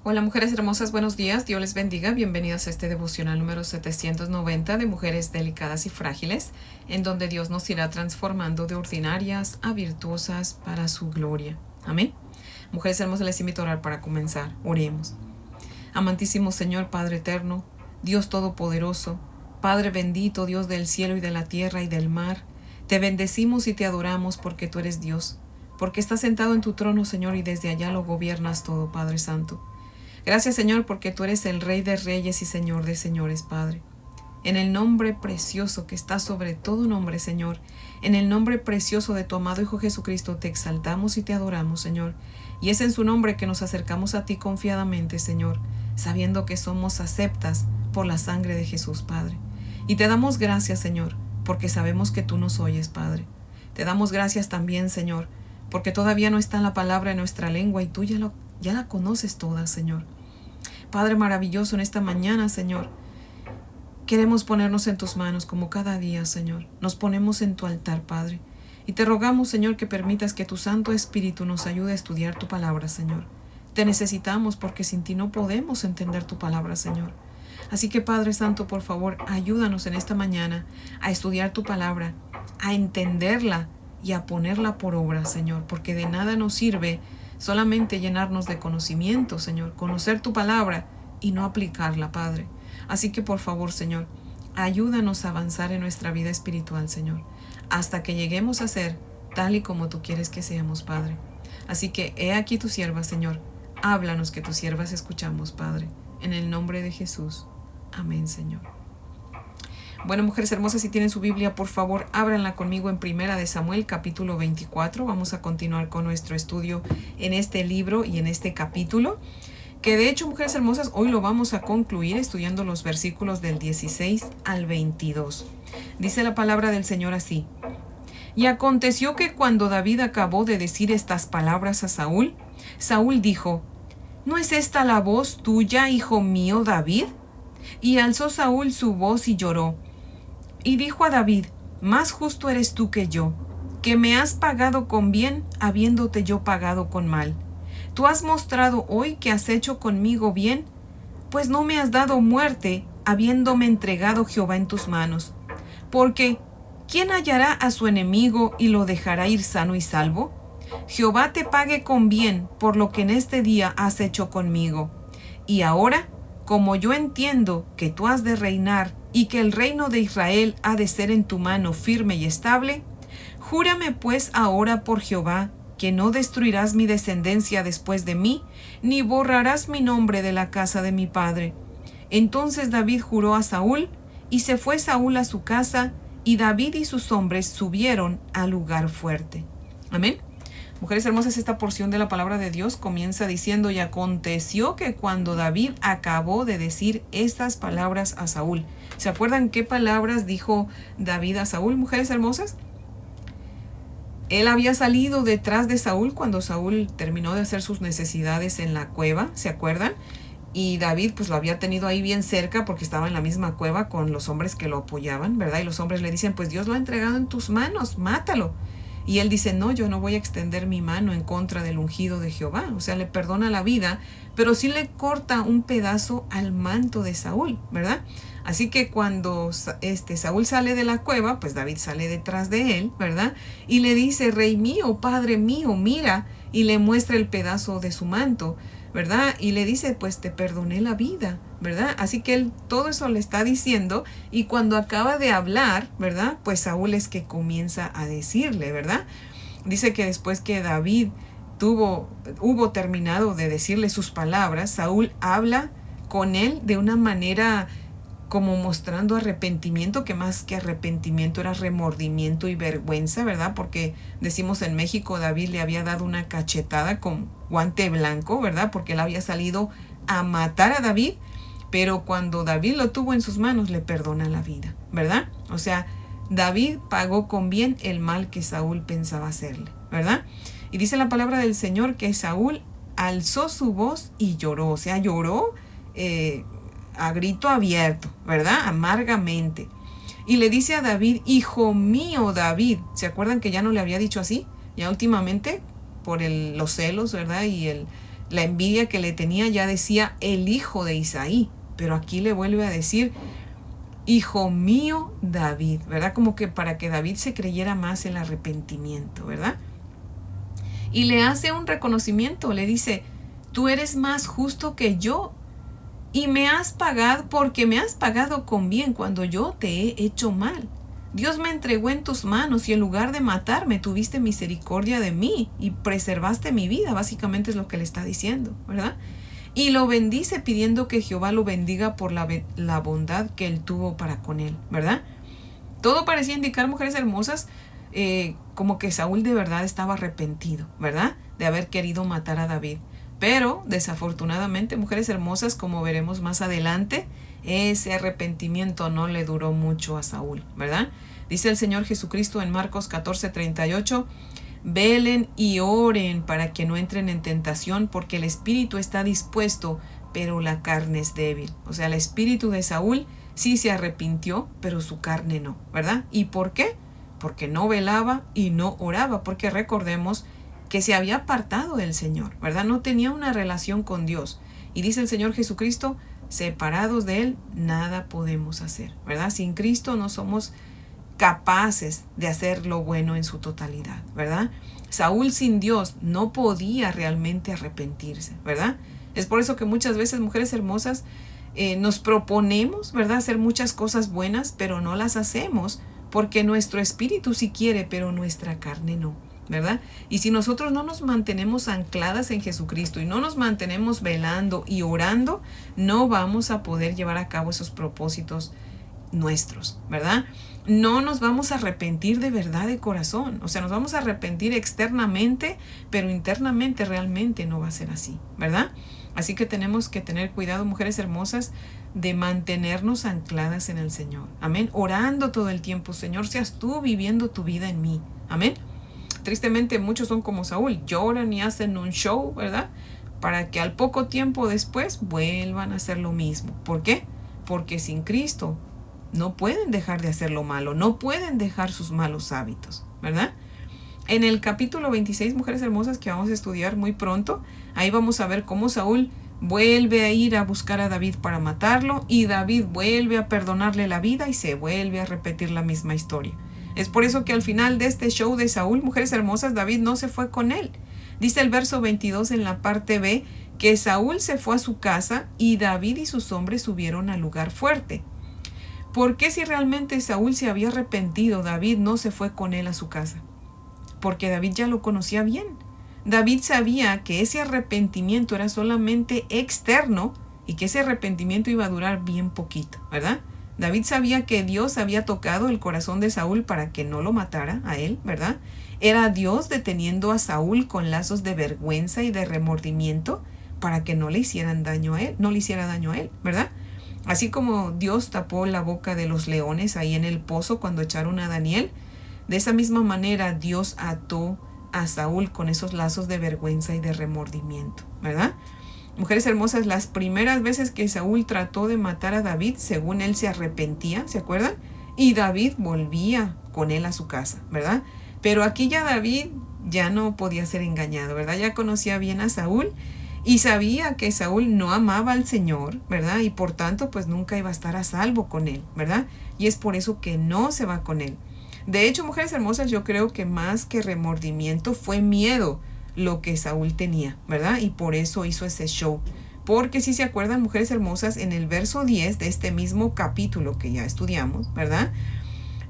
Hola mujeres hermosas, buenos días, Dios les bendiga, bienvenidas a este devocional número 790 de Mujeres Delicadas y Frágiles, en donde Dios nos irá transformando de ordinarias a virtuosas para su gloria. Amén. Mujeres hermosas, les invito a orar para comenzar. Oremos. Amantísimo Señor, Padre eterno, Dios todopoderoso, Padre bendito, Dios del cielo y de la tierra y del mar, te bendecimos y te adoramos porque tú eres Dios, porque estás sentado en tu trono, Señor, y desde allá lo gobiernas todo, Padre Santo. Gracias, Señor, porque tú eres el Rey de Reyes y Señor de Señores, Padre. En el nombre precioso que está sobre todo nombre, Señor, en el nombre precioso de tu amado Hijo Jesucristo, te exaltamos y te adoramos, Señor. Y es en su nombre que nos acercamos a ti confiadamente, Señor, sabiendo que somos aceptas por la sangre de Jesús, Padre. Y te damos gracias, Señor, porque sabemos que tú nos oyes, Padre. Te damos gracias también, Señor, porque todavía no está la palabra en nuestra lengua y tú ya la conoces toda, Señor. Padre maravilloso, en esta mañana, Señor, queremos ponernos en tus manos como cada día, Señor. Nos ponemos en tu altar, Padre. Y te rogamos, Señor, que permitas que tu Santo Espíritu nos ayude a estudiar tu palabra, Señor. Te necesitamos porque sin ti no podemos entender tu palabra, Señor. Así que, Padre Santo, por favor, ayúdanos en esta mañana a estudiar tu palabra, a entenderla y a ponerla por obra, Señor, porque de nada nos sirve solamente llenarnos de conocimiento, Señor, conocer tu palabra y no aplicarla, Padre. Así que por favor, Señor, ayúdanos a avanzar en nuestra vida espiritual, Señor, hasta que lleguemos a ser tal y como tú quieres que seamos, Padre. Así que he aquí tu sierva, Señor. Háblanos que tus siervas escuchamos, Padre. En el nombre de Jesús. Amén, Señor. Bueno, mujeres hermosas, si tienen su Biblia, por favor, ábranla conmigo en Primera de Samuel, capítulo 24. Vamos a continuar con nuestro estudio en este libro y en este capítulo, que de hecho, mujeres hermosas, hoy lo vamos a concluir estudiando los versículos del 16 al 22. Dice la palabra del Señor así: Y aconteció que cuando David acabó de decir estas palabras a Saúl, Saúl dijo: ¿No es esta la voz tuya, hijo mío, David? Y alzó Saúl su voz y lloró. Y dijo a David: Más justo eres tú que yo, que me has pagado con bien, habiéndote yo pagado con mal. Tú has mostrado hoy que has hecho conmigo bien, pues no me has dado muerte, habiéndome entregado Jehová en tus manos. Porque, ¿quién hallará a su enemigo y lo dejará ir sano y salvo? Jehová te pague con bien por lo que en este día has hecho conmigo. Y ahora, como yo entiendo que tú has de reinar y que el reino de Israel ha de ser en tu mano firme y estable, júrame pues ahora por Jehová que no destruirás mi descendencia después de mí, ni borrarás mi nombre de la casa de mi padre. Entonces David juró a Saúl, y se fue Saúl a su casa, y David y sus hombres subieron al lugar fuerte. Amén. Mujeres hermosas, esta porción de la palabra de Dios comienza diciendo: y aconteció que cuando David acabó de decir estas palabras a Saúl. ¿Se acuerdan qué palabras dijo David a Saúl, mujeres hermosas? Él había salido detrás de Saúl cuando Saúl terminó de hacer sus necesidades en la cueva, ¿se acuerdan? Y David pues lo había tenido ahí bien cerca porque estaba en la misma cueva con los hombres que lo apoyaban, ¿verdad? Y los hombres le dicen: pues Dios lo ha entregado en tus manos, mátalo. Y él dice: no, yo no voy a extender mi mano en contra del ungido de Jehová. O sea, le perdona la vida, pero sí le corta un pedazo al manto de Saúl, ¿verdad? Así que cuando Saúl sale de la cueva, pues David sale detrás de él, ¿verdad? Y le dice: rey mío, padre mío, mira. Y le muestra el pedazo de su manto, ¿verdad? Y le dice: pues te perdoné la vida, ¿verdad? Así que él todo eso le está diciendo, y cuando acaba de hablar, ¿verdad? Pues Saúl es que comienza a decirle, ¿verdad? Dice que después que David hubo terminado de decirle sus palabras, Saúl habla con él de una manera como mostrando arrepentimiento, que más que arrepentimiento era remordimiento y vergüenza, ¿verdad? Porque decimos en México, David le había dado una cachetada con guante blanco, ¿verdad? Porque él había salido a matar a David, pero cuando David lo tuvo en sus manos, le perdona la vida, ¿verdad? O sea, David pagó con bien el mal que Saúl pensaba hacerle, ¿verdad? Y dice la palabra del Señor que Saúl alzó su voz y lloró, o sea, lloró a grito abierto, ¿verdad? Amargamente. Y le dice a David: hijo mío, David. ¿Se acuerdan que ya no le había dicho así? Ya últimamente, por los celos, ¿verdad? Y la envidia que le tenía ya decía el hijo de Isaí, pero aquí le vuelve a decir hijo mío David, ¿verdad? Como que para que David se creyera más el arrepentimiento, ¿verdad? Y le hace un reconocimiento, le dice, tú eres más justo que yo y me has pagado porque me has pagado con bien cuando yo te he hecho mal. Dios me entregó en tus manos y en lugar de matarme tuviste misericordia de mí y preservaste mi vida, básicamente es lo que le está diciendo, ¿verdad? Y lo bendice pidiendo que Jehová lo bendiga por la bondad que él tuvo para con él, ¿verdad? Todo parecía indicar, mujeres hermosas, como que Saúl de verdad estaba arrepentido, ¿verdad? De haber querido matar a David. Pero desafortunadamente, mujeres hermosas, como veremos más adelante, ese arrepentimiento no le duró mucho a Saúl, ¿verdad? Dice el Señor Jesucristo en Marcos 14:38, velen y oren para que no entren en tentación, porque el espíritu está dispuesto, pero la carne es débil. O sea, el espíritu de Saúl sí se arrepintió, pero su carne no, ¿verdad? ¿Y por qué? Porque no velaba y no oraba, porque recordemos que se había apartado del Señor, ¿verdad? No tenía una relación con Dios. Y dice el Señor Jesucristo, separados de Él, nada podemos hacer, ¿verdad? Sin Cristo no somos capaces de hacer lo bueno en su totalidad, ¿verdad? Saúl sin Dios no podía realmente arrepentirse, ¿verdad? Es por eso que muchas veces, mujeres hermosas, nos proponemos, ¿verdad? Hacer muchas cosas buenas, pero no las hacemos porque nuestro espíritu sí quiere, pero nuestra carne no, ¿verdad? Y si nosotros no nos mantenemos ancladas en Jesucristo y no nos mantenemos velando y orando, no vamos a poder llevar a cabo esos propósitos nuestros, ¿verdad? No nos vamos a arrepentir de verdad de corazón, o sea, nos vamos a arrepentir externamente, pero internamente realmente no va a ser así, ¿verdad? Así que tenemos que tener cuidado, mujeres hermosas, de mantenernos ancladas en el Señor, amén, orando todo el tiempo, Señor, seas tú viviendo tu vida en mí, amén. Tristemente muchos son como Saúl, lloran y hacen un show, ¿verdad? Para que al poco tiempo después vuelvan a hacer lo mismo. ¿Por qué? Porque sin Cristo no pueden dejar de hacer lo malo, no pueden dejar sus malos hábitos, ¿verdad? En el capítulo 26, mujeres hermosas, que vamos a estudiar muy pronto, ahí vamos a ver cómo Saúl vuelve a ir a buscar a David para matarlo y David vuelve a perdonarle la vida y se vuelve a repetir la misma historia. Es por eso que al final de este show de Saúl, mujeres hermosas, David no se fue con él. Dice el verso 22 en la parte B que Saúl se fue a su casa y David y sus hombres subieron al lugar fuerte. ¿Por qué si realmente Saúl se había arrepentido, David no se fue con él a su casa? Porque David ya lo conocía bien. David sabía que ese arrepentimiento era solamente externo y que ese arrepentimiento iba a durar bien poquito, ¿verdad? David sabía que Dios había tocado el corazón de Saúl para que no lo matara a él, ¿verdad? Era Dios deteniendo a Saúl con lazos de vergüenza y de remordimiento para que no le hicieran daño a él, no le hiciera daño a él, ¿verdad? Así como Dios tapó la boca de los leones ahí en el pozo cuando echaron a Daniel, de esa misma manera Dios ató a Saúl con esos lazos de vergüenza y de remordimiento, ¿verdad? Mujeres hermosas, las primeras veces que Saúl trató de matar a David, según él se arrepentía, ¿se acuerdan? Y David volvía con él a su casa, ¿verdad? Pero aquí ya David ya no podía ser engañado, ¿verdad? Ya conocía bien a Saúl y sabía que Saúl no amaba al Señor, ¿verdad? Y por tanto, pues nunca iba a estar a salvo con él, ¿verdad? Y es por eso que no se va con él. De hecho, mujeres hermosas, yo creo que más que remordimiento fue miedo lo que Saúl tenía, ¿verdad? Y por eso hizo ese show. Porque si se acuerdan, mujeres hermosas, en el verso 10 de este mismo capítulo que ya estudiamos, ¿verdad?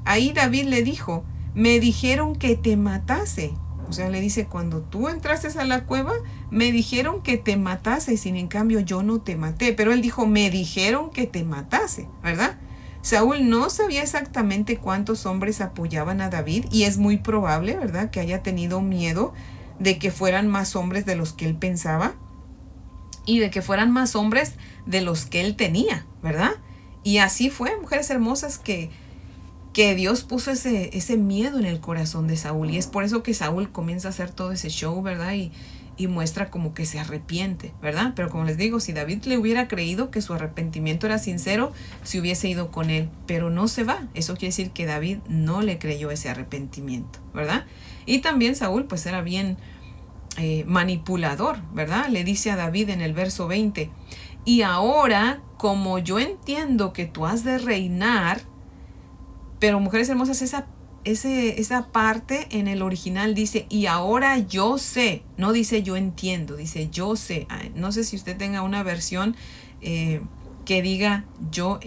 Ahí David le dijo, me dijeron que te matase. O sea, le dice, cuando tú entraste a la cueva, me dijeron que te matase, sin en cambio yo no te maté. Pero él dijo, me dijeron que te matase, ¿verdad? Saúl no sabía exactamente cuántos hombres apoyaban a David y es muy probable, ¿verdad?, que haya tenido miedo de que fueran más hombres de los que él pensaba y de que fueran más hombres de los que él tenía, ¿verdad? Y así fue, mujeres hermosas, que Dios puso ese miedo en el corazón de Saúl y es por eso que Saúl comienza a hacer todo ese show, ¿verdad? Y muestra como que se arrepiente, ¿verdad? Pero como les digo, si David le hubiera creído que su arrepentimiento era sincero, se hubiese ido con él, pero no se va. Eso quiere decir que David no le creyó ese arrepentimiento, ¿verdad? Y también Saúl pues era bien manipulador, ¿verdad? Le dice a David en el verso 20, y ahora, como yo entiendo que tú has de reinar, pero mujeres hermosas, esa parte en el original dice, y ahora yo sé, no dice yo entiendo, dice yo sé. No sé si usted tenga una versión que diga yo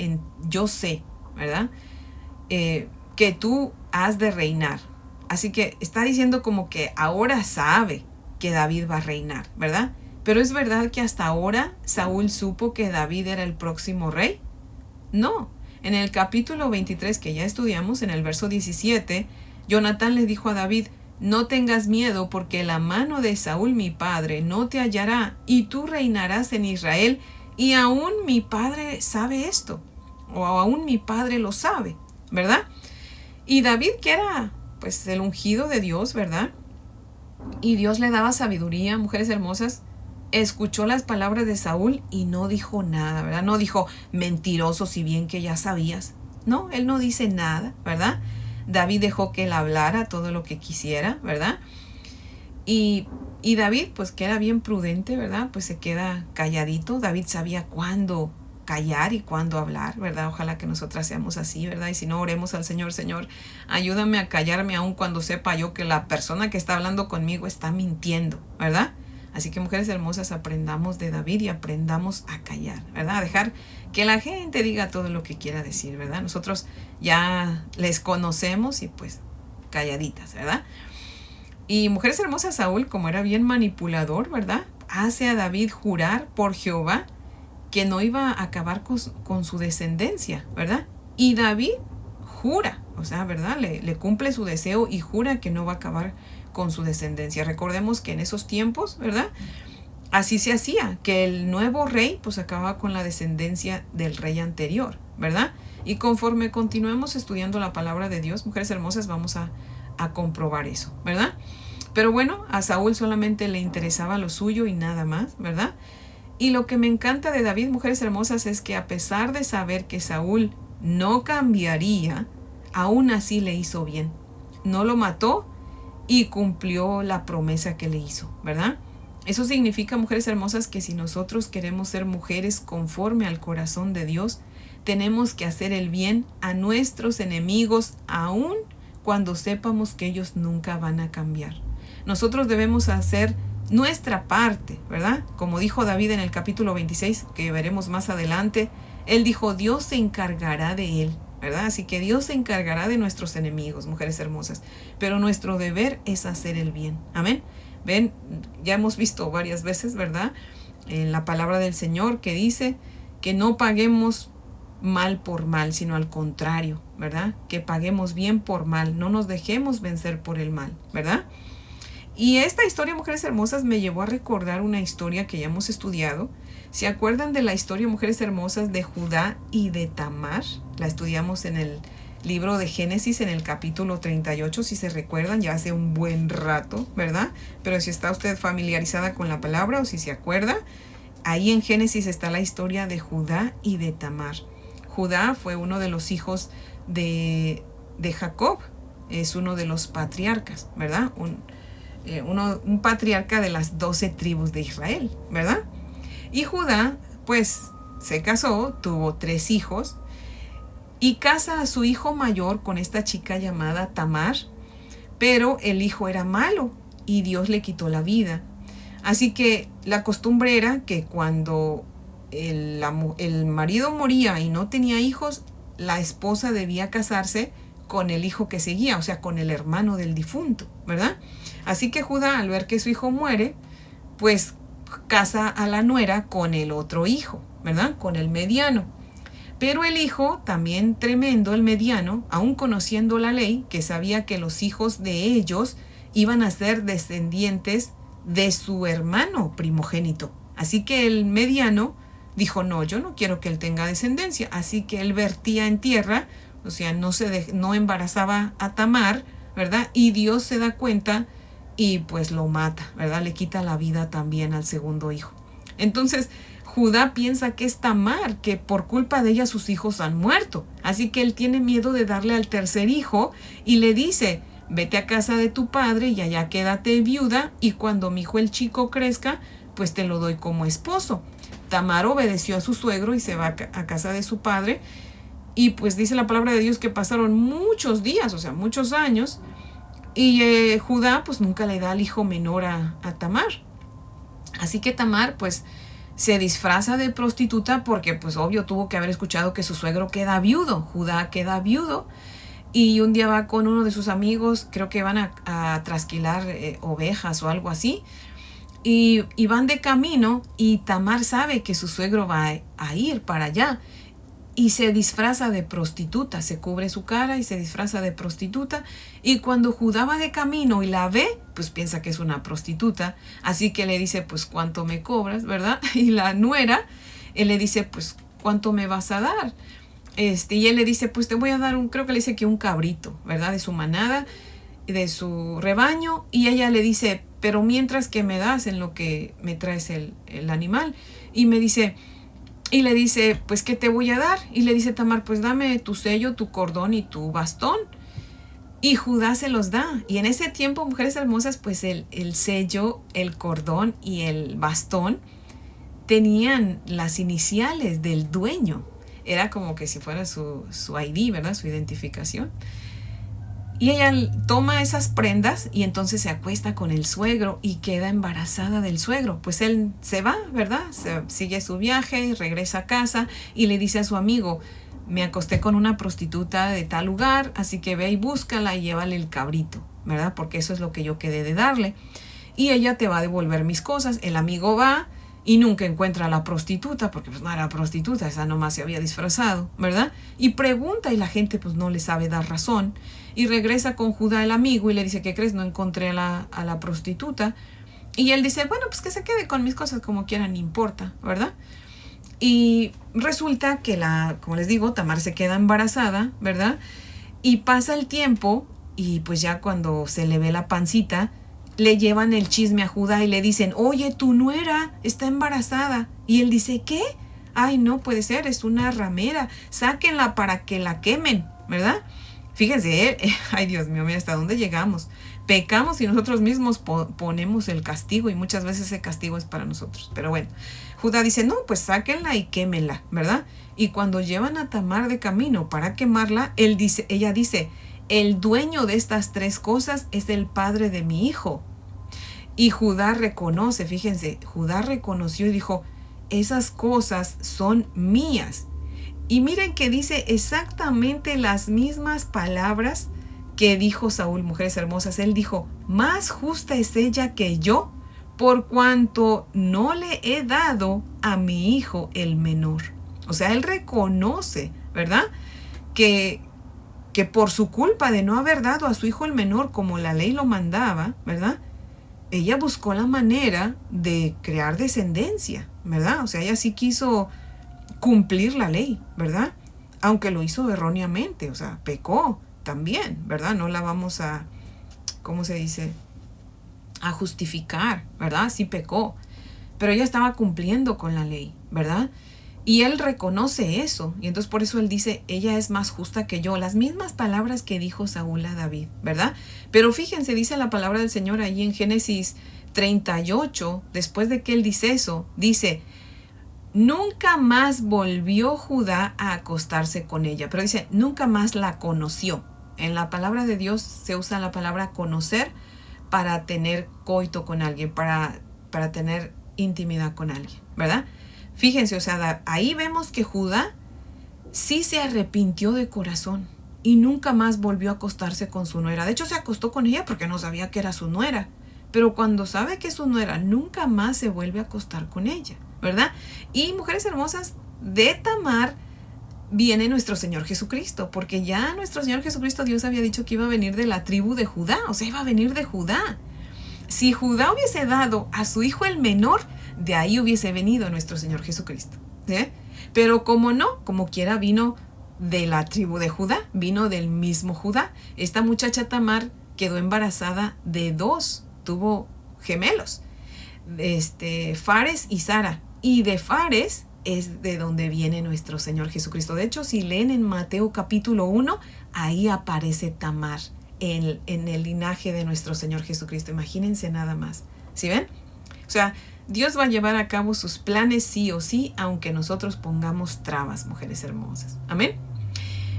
sé, ¿verdad? Que tú has de reinar. Así que está diciendo como que ahora sabe que David va a reinar, ¿verdad? Pero es verdad que hasta ahora Saúl supo que David era el próximo rey. No. En el capítulo 23 que ya estudiamos, en el verso 17, Jonatán le dijo a David, no tengas miedo porque la mano de Saúl mi padre no te hallará y tú reinarás en Israel, y aún mi padre sabe esto, o aún mi padre lo sabe, ¿verdad? Y David, que era pues el ungido de Dios, ¿verdad? Y Dios le daba sabiduría, mujeres hermosas, escuchó las palabras de Saúl y no dijo nada, ¿verdad? No dijo mentiroso, si bien que ya sabías. No, él no dice nada, ¿verdad? David dejó que él hablara todo lo que quisiera, ¿verdad? Y David, pues que era bien prudente, ¿verdad? Pues se queda calladito. David sabía cuándo callar y cuándo hablar, ¿verdad? Ojalá que nosotras seamos así, ¿verdad? Y si no, oremos al Señor, Señor, ayúdame a callarme aun cuando sepa yo que la persona que está hablando conmigo está mintiendo, ¿verdad? Así que mujeres hermosas, aprendamos de David y aprendamos a callar, ¿verdad? A dejar que la gente diga todo lo que quiera decir, ¿verdad? Nosotros ya les conocemos y pues calladitas, ¿verdad? Y mujeres hermosas, Saúl, como era bien manipulador, ¿verdad? Hace a David jurar por Jehová que no iba a acabar con su descendencia, ¿verdad? Y David jura, o sea, ¿verdad? Le cumple su deseo y jura que no va a acabar con su descendencia. Recordemos que en esos tiempos, ¿verdad? Así se hacía, que el nuevo rey pues acababa con la descendencia del rey anterior, ¿verdad? Y conforme continuemos estudiando la palabra de Dios, mujeres hermosas, vamos a comprobar eso, ¿verdad? Pero bueno, a Saúl solamente le interesaba lo suyo y nada más, ¿verdad? Y lo que me encanta de David, mujeres hermosas, es que a pesar de saber que Saúl no cambiaría, aún así le hizo bien. No lo mató y cumplió la promesa que le hizo, ¿verdad? Eso significa, mujeres hermosas, que si nosotros queremos ser mujeres conforme al corazón de Dios, tenemos que hacer el bien a nuestros enemigos, aun cuando sepamos que ellos nunca van a cambiar. Nosotros debemos hacer nuestra parte, ¿verdad? Como dijo David en el capítulo 26, que veremos más adelante, él dijo, Dios se encargará de él, ¿verdad? Así que Dios se encargará de nuestros enemigos, mujeres hermosas, pero nuestro deber es hacer el bien. Amén. Ven, ya hemos visto varias veces, ¿verdad? En la palabra del Señor que dice que no paguemos mal por mal, sino al contrario, ¿verdad? Que paguemos bien por mal, no nos dejemos vencer por el mal, ¿verdad? Y esta historia, mujeres hermosas, me llevó a recordar una historia que ya hemos estudiado. ¿Se acuerdan de la historia, mujeres hermosas, de Judá y de Tamar? La estudiamos en el libro de Génesis, en el capítulo 38, si se recuerdan, ya hace un buen rato, ¿verdad? Pero si está usted familiarizada con la palabra o si se acuerda, ahí en Génesis está la historia de Judá y de Tamar. Judá fue uno de los hijos de Jacob, es uno de los patriarcas, ¿verdad? Un patriarca de las 12 tribus de Israel, ¿verdad? Y Judá, pues, se casó, tuvo 3 hijos, y casa a su hijo mayor con esta chica llamada Tamar, pero el hijo era malo, y Dios le quitó la vida. Así que la costumbre era que cuando el marido moría y no tenía hijos, la esposa debía casarse con el hijo que seguía, o sea, con el hermano del difunto, ¿verdad? Así que Judá, al ver que su hijo muere, pues casa a la nuera con el otro hijo, ¿verdad? Con el mediano. Pero el hijo, también tremendo, el mediano, aún conociendo la ley, que sabía que los hijos de ellos iban a ser descendientes de su hermano primogénito. Así que el mediano dijo, no, yo no quiero que él tenga descendencia. Así que él vertía en tierra, o sea, no embarazaba a Tamar, ¿verdad? Y Dios se da cuenta y pues lo mata, ¿verdad? Le quita la vida también al segundo hijo. Entonces, Judá piensa que es Tamar, que por culpa de ella sus hijos han muerto. Así que él tiene miedo de darle al tercer hijo y le dice, vete a casa de tu padre y allá quédate viuda, y cuando mi hijo el chico crezca, pues te lo doy como esposo. Tamar obedeció a su suegro y se va a casa de su padre. Y pues dice la palabra de Dios que pasaron muchos días, o sea, muchos años. Y Judá pues nunca le da al hijo menor a Tamar. Así que Tamar pues se disfraza de prostituta porque pues obvio tuvo que haber escuchado que su suegro queda viudo. Judá queda viudo. Y un día va con uno de sus amigos, creo que van a trasquilar ovejas o algo así. Y van de camino y Tamar sabe que su suegro va a ir para allá. Y se disfraza de prostituta, se cubre su cara y se disfraza de prostituta. Y cuando Judá va de camino y la ve, pues piensa que es una prostituta. Así que le dice, pues, ¿cuánto me cobras, verdad? Y la nuera, él le dice, pues, ¿cuánto me vas a dar? Y él le dice, pues te voy a dar creo que le dice que un cabrito, ¿verdad? De su manada, de su rebaño. Y ella le dice, pero mientras que me das en lo que me traes el animal. Y le dice, pues ¿qué te voy a dar? Y le dice Tamar, pues dame tu sello, tu cordón y tu bastón. Y Judá se los da. Y en ese tiempo, mujeres hermosas, pues el sello, el cordón y el bastón tenían las iniciales del dueño. Era como que si fuera su ID, ¿verdad? Su identificación. Y ella toma esas prendas y entonces se acuesta con el suegro y queda embarazada del suegro. Pues él se va, ¿verdad? Sigue su viaje, regresa a casa y le dice a su amigo, me acosté con una prostituta de tal lugar, así que ve y búscala y llévale el cabrito, ¿verdad? Porque eso es lo que yo quedé de darle. Y ella te va a devolver mis cosas. El amigo va y nunca encuentra a la prostituta, porque pues no era prostituta, esa nomás se había disfrazado, ¿verdad? Y pregunta y la gente pues no le sabe dar razón. Y regresa con Judá el amigo y le dice, ¿qué crees? No encontré a la prostituta. Y él dice, bueno, pues que se quede con mis cosas como quiera, no importa, ¿verdad? Y resulta que como les digo, Tamar se queda embarazada, ¿verdad? Y pasa el tiempo y pues ya cuando se le ve la pancita, le llevan el chisme a Judá y le dicen, oye, tu nuera está embarazada. Y él dice, ¿qué? Ay, no puede ser, es una ramera, sáquenla para que la quemen, ¿verdad? Fíjense, ay Dios mío, mira hasta dónde llegamos. Pecamos y nosotros mismos ponemos el castigo y muchas veces ese castigo es para nosotros. Pero bueno, Judá dice, no, pues sáquenla y quémenla, ¿verdad? Y cuando llevan a Tamar de camino para quemarla, ella dice, el dueño de estas tres cosas es el padre de mi hijo. Y Judá reconoce, fíjense, Judá reconoció y dijo, esas cosas son mías. Y miren que dice exactamente las mismas palabras que dijo Saúl, mujeres hermosas. Él dijo, más justa es ella que yo, por cuanto no le he dado a mi hijo el menor. O sea, él reconoce, ¿verdad? Que por su culpa de no haber dado a su hijo el menor como la ley lo mandaba, ¿verdad? Ella buscó la manera de crear descendencia, ¿verdad? O sea, ella sí quiso cumplir la ley, ¿verdad? Aunque lo hizo erróneamente, o sea, pecó también, ¿verdad? No la vamos a, ¿cómo se dice? A justificar, ¿verdad? Sí pecó, pero ella estaba cumpliendo con la ley, ¿verdad? Y él reconoce eso, y entonces por eso él dice, ella es más justa que yo, las mismas palabras que dijo Saúl a David, ¿verdad? Pero fíjense, dice la palabra del Señor ahí en Génesis 38, después de que él dice eso, dice, nunca más volvió Judá a acostarse con ella, pero dice, nunca más la conoció. En la palabra de Dios se usa la palabra conocer para tener coito con alguien, para tener intimidad con alguien, ¿verdad? Fíjense, o sea, ahí vemos que Judá sí se arrepintió de corazón y nunca más volvió a acostarse con su nuera. De hecho, se acostó con ella porque no sabía que era su nuera, pero cuando sabe que es su nuera, nunca más se vuelve a acostar con ella, ¿verdad? Y mujeres hermosas, de Tamar viene nuestro Señor Jesucristo, porque ya nuestro Señor Jesucristo, Dios había dicho que iba a venir de la tribu de Judá, o sea, iba a venir de Judá. Si Judá hubiese dado a su hijo el menor, de ahí hubiese venido nuestro Señor Jesucristo, ¿sí? Pero como no, como quiera vino de la tribu de Judá, vino del mismo Judá. Esta muchacha Tamar quedó embarazada de dos, tuvo gemelos, Fares y Sara, y de Fares es de donde viene nuestro Señor Jesucristo. De hecho, si leen en Mateo capítulo 1, ahí aparece Tamar en el linaje de nuestro Señor Jesucristo. Imagínense nada más. ¿Sí ven? O sea, Dios va a llevar a cabo sus planes sí o sí, aunque nosotros pongamos trabas, mujeres hermosas. Amén.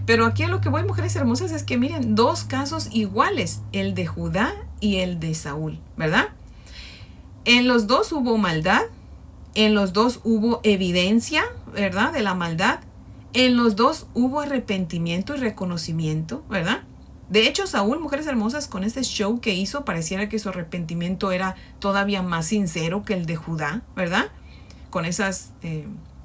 Pero aquí a lo que voy, mujeres hermosas, es que miren, dos casos iguales, el de Judá y el de Saúl, ¿verdad? En los dos hubo maldad, en los dos hubo evidencia, ¿verdad?, de la maldad. En los dos hubo arrepentimiento y reconocimiento, ¿verdad? De hecho, Saúl, mujeres hermosas, con ese show que hizo, pareciera que su arrepentimiento era todavía más sincero que el de Judá, ¿verdad? Con esas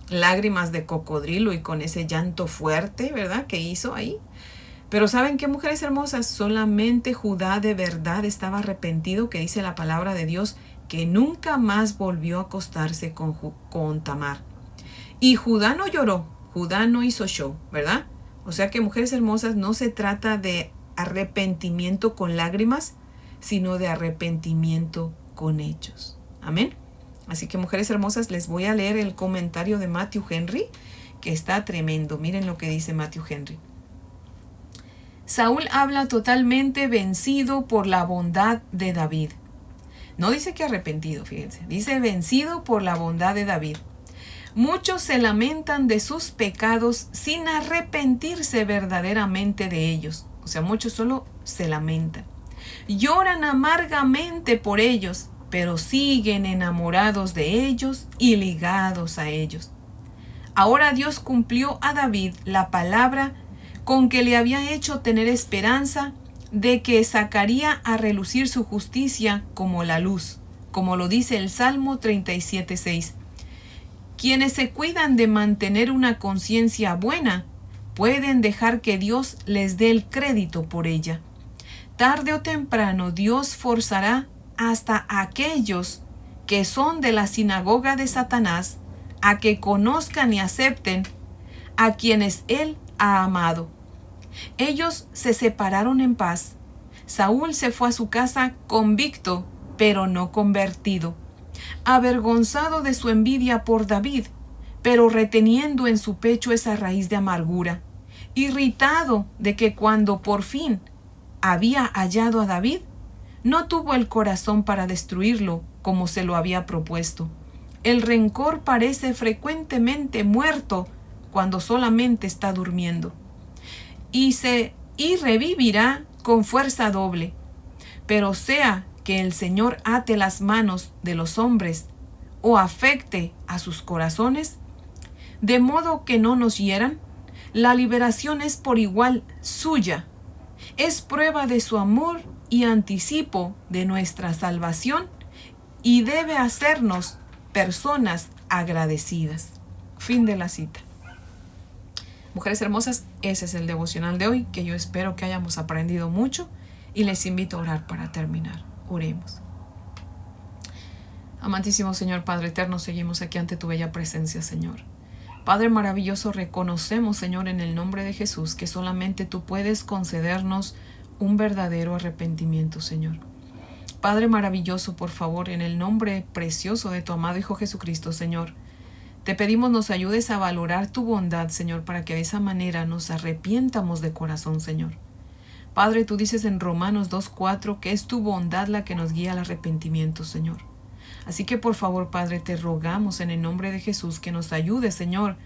lágrimas de cocodrilo y con ese llanto fuerte, ¿verdad?, que hizo ahí. Pero ¿saben qué, mujeres hermosas? Solamente Judá de verdad estaba arrepentido, que dice la palabra de Dios, que nunca más volvió a acostarse con Tamar. Y Judá no lloró, Judá no hizo show, ¿verdad? O sea que, mujeres hermosas, no se trata de arrepentimiento con lágrimas, sino de arrepentimiento con hechos. Amén. Así que, mujeres hermosas, les voy a leer el comentario de Matthew Henry, que está tremendo. Miren lo que dice Matthew Henry. Saúl habla totalmente vencido por la bondad de David. No dice que arrepentido, fíjense. Dice vencido por la bondad de David. Muchos se lamentan de sus pecados sin arrepentirse verdaderamente de ellos. O sea, muchos solo se lamentan. Lloran amargamente por ellos, pero siguen enamorados de ellos y ligados a ellos. Ahora Dios cumplió a David la palabra con que le había hecho tener esperanza de que sacaría a relucir su justicia como la luz, como lo dice el Salmo 37:6. Quienes se cuidan de mantener una conciencia buena pueden dejar que Dios les dé el crédito por ella. Tarde o temprano Dios forzará hasta aquellos que son de la sinagoga de Satanás a que conozcan y acepten a quienes Él ha amado. Ellos se separaron en paz. Saúl se fue a su casa convicto, pero no convertido, avergonzado de su envidia por David, pero reteniendo en su pecho esa raíz de amargura, irritado de que cuando por fin había hallado a David, no tuvo el corazón para destruirlo como se lo había propuesto. El rencor parece frecuentemente muerto cuando solamente está durmiendo, y revivirá con fuerza doble. Pero sea que el Señor ate las manos de los hombres o afecte a sus corazones, de modo que no nos hieran, la liberación es por igual suya. Es prueba de su amor y anticipo de nuestra salvación y debe hacernos personas agradecidas. Fin de la cita. Mujeres hermosas, ese es el devocional de hoy, que yo espero que hayamos aprendido mucho, y les invito a orar para terminar. Oremos. Amantísimo Señor, Padre eterno, seguimos aquí ante tu bella presencia, Señor. Padre maravilloso, reconocemos, Señor, en el nombre de Jesús, que solamente tú puedes concedernos un verdadero arrepentimiento, Señor. Padre maravilloso, por favor, en el nombre precioso de tu amado Hijo Jesucristo, Señor, te pedimos nos ayudes a valorar tu bondad, Señor, para que de esa manera nos arrepientamos de corazón, Señor. Padre, tú dices en Romanos 2:4 que es tu bondad la que nos guía al arrepentimiento, Señor. Así que por favor, Padre, te rogamos en el nombre de Jesús que nos ayudes, Señor,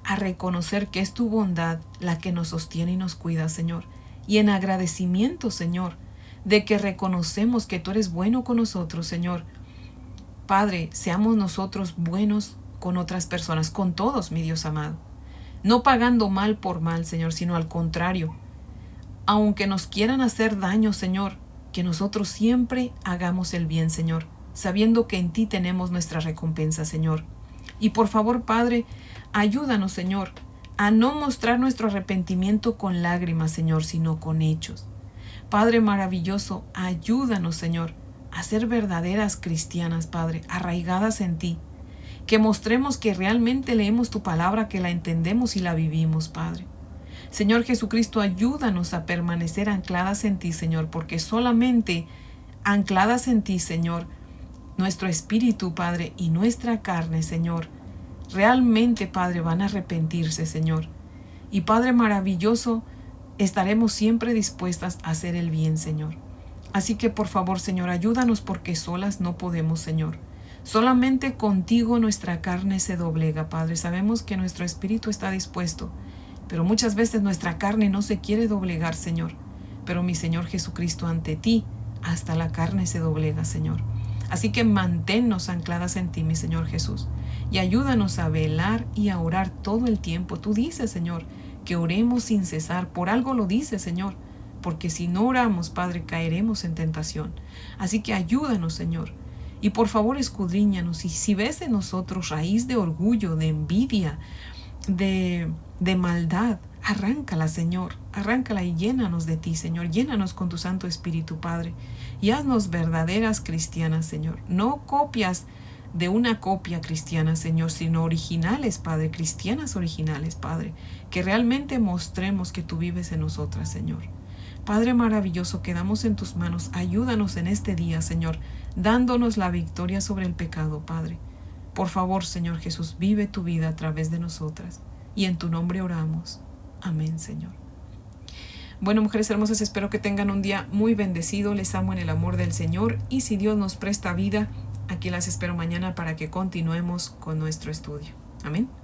a reconocer que es tu bondad la que nos sostiene y nos cuida, Señor. Y en agradecimiento, Señor, de que reconocemos que tú eres bueno con nosotros, Señor. Padre, seamos nosotros buenos con otras personas, con todos, mi Dios amado. No pagando mal por mal, Señor, sino al contrario. Aunque nos quieran hacer daño, Señor, que nosotros siempre hagamos el bien, Señor, sabiendo que en ti tenemos nuestra recompensa, Señor. Y por favor, Padre, ayúdanos, Señor, a no mostrar nuestro arrepentimiento con lágrimas, Señor, sino con hechos. Padre maravilloso, ayúdanos, Señor, a ser verdaderas cristianas, Padre, arraigadas en ti. Que mostremos que realmente leemos tu palabra, que la entendemos y la vivimos, Padre. Señor Jesucristo, ayúdanos a permanecer ancladas en ti, Señor, porque solamente ancladas en ti, Señor, nuestro espíritu, Padre, y nuestra carne, Señor, realmente, Padre, van a arrepentirse, Señor. Y Padre maravilloso, estaremos siempre dispuestas a hacer el bien, Señor. Así que por favor, Señor, ayúdanos porque solas no podemos, Señor. Solamente contigo nuestra carne se doblega, Padre. Sabemos que nuestro espíritu está dispuesto, pero muchas veces nuestra carne no se quiere doblegar, Señor. Pero mi Señor Jesucristo, ante ti, hasta la carne se doblega, Señor. Así que manténnos ancladas en ti, mi Señor Jesús, y ayúdanos a velar y a orar todo el tiempo. Tú dices, Señor, que oremos sin cesar. Por algo lo dices, Señor, porque si no oramos, Padre, caeremos en tentación. Así que ayúdanos, Señor, y por favor escudriñanos. Y si ves en nosotros raíz de orgullo, de envidia, de maldad, arráncala, Señor, arráncala y llénanos de ti, Señor. Llénanos con tu Santo Espíritu, Padre, y haznos verdaderas cristianas, Señor. No copias de una copia cristiana, Señor, sino originales, Padre, cristianas originales, Padre, que realmente mostremos que tú vives en nosotras, Señor. Padre maravilloso, quedamos en tus manos. Ayúdanos en este día, Señor, dándonos la victoria sobre el pecado, Padre. Por favor, Señor Jesús, vive tu vida a través de nosotras. Y en tu nombre oramos. Amén, Señor. Bueno, mujeres hermosas, espero que tengan un día muy bendecido. Les amo en el amor del Señor. Y si Dios nos presta vida, aquí las espero mañana para que continuemos con nuestro estudio. Amén.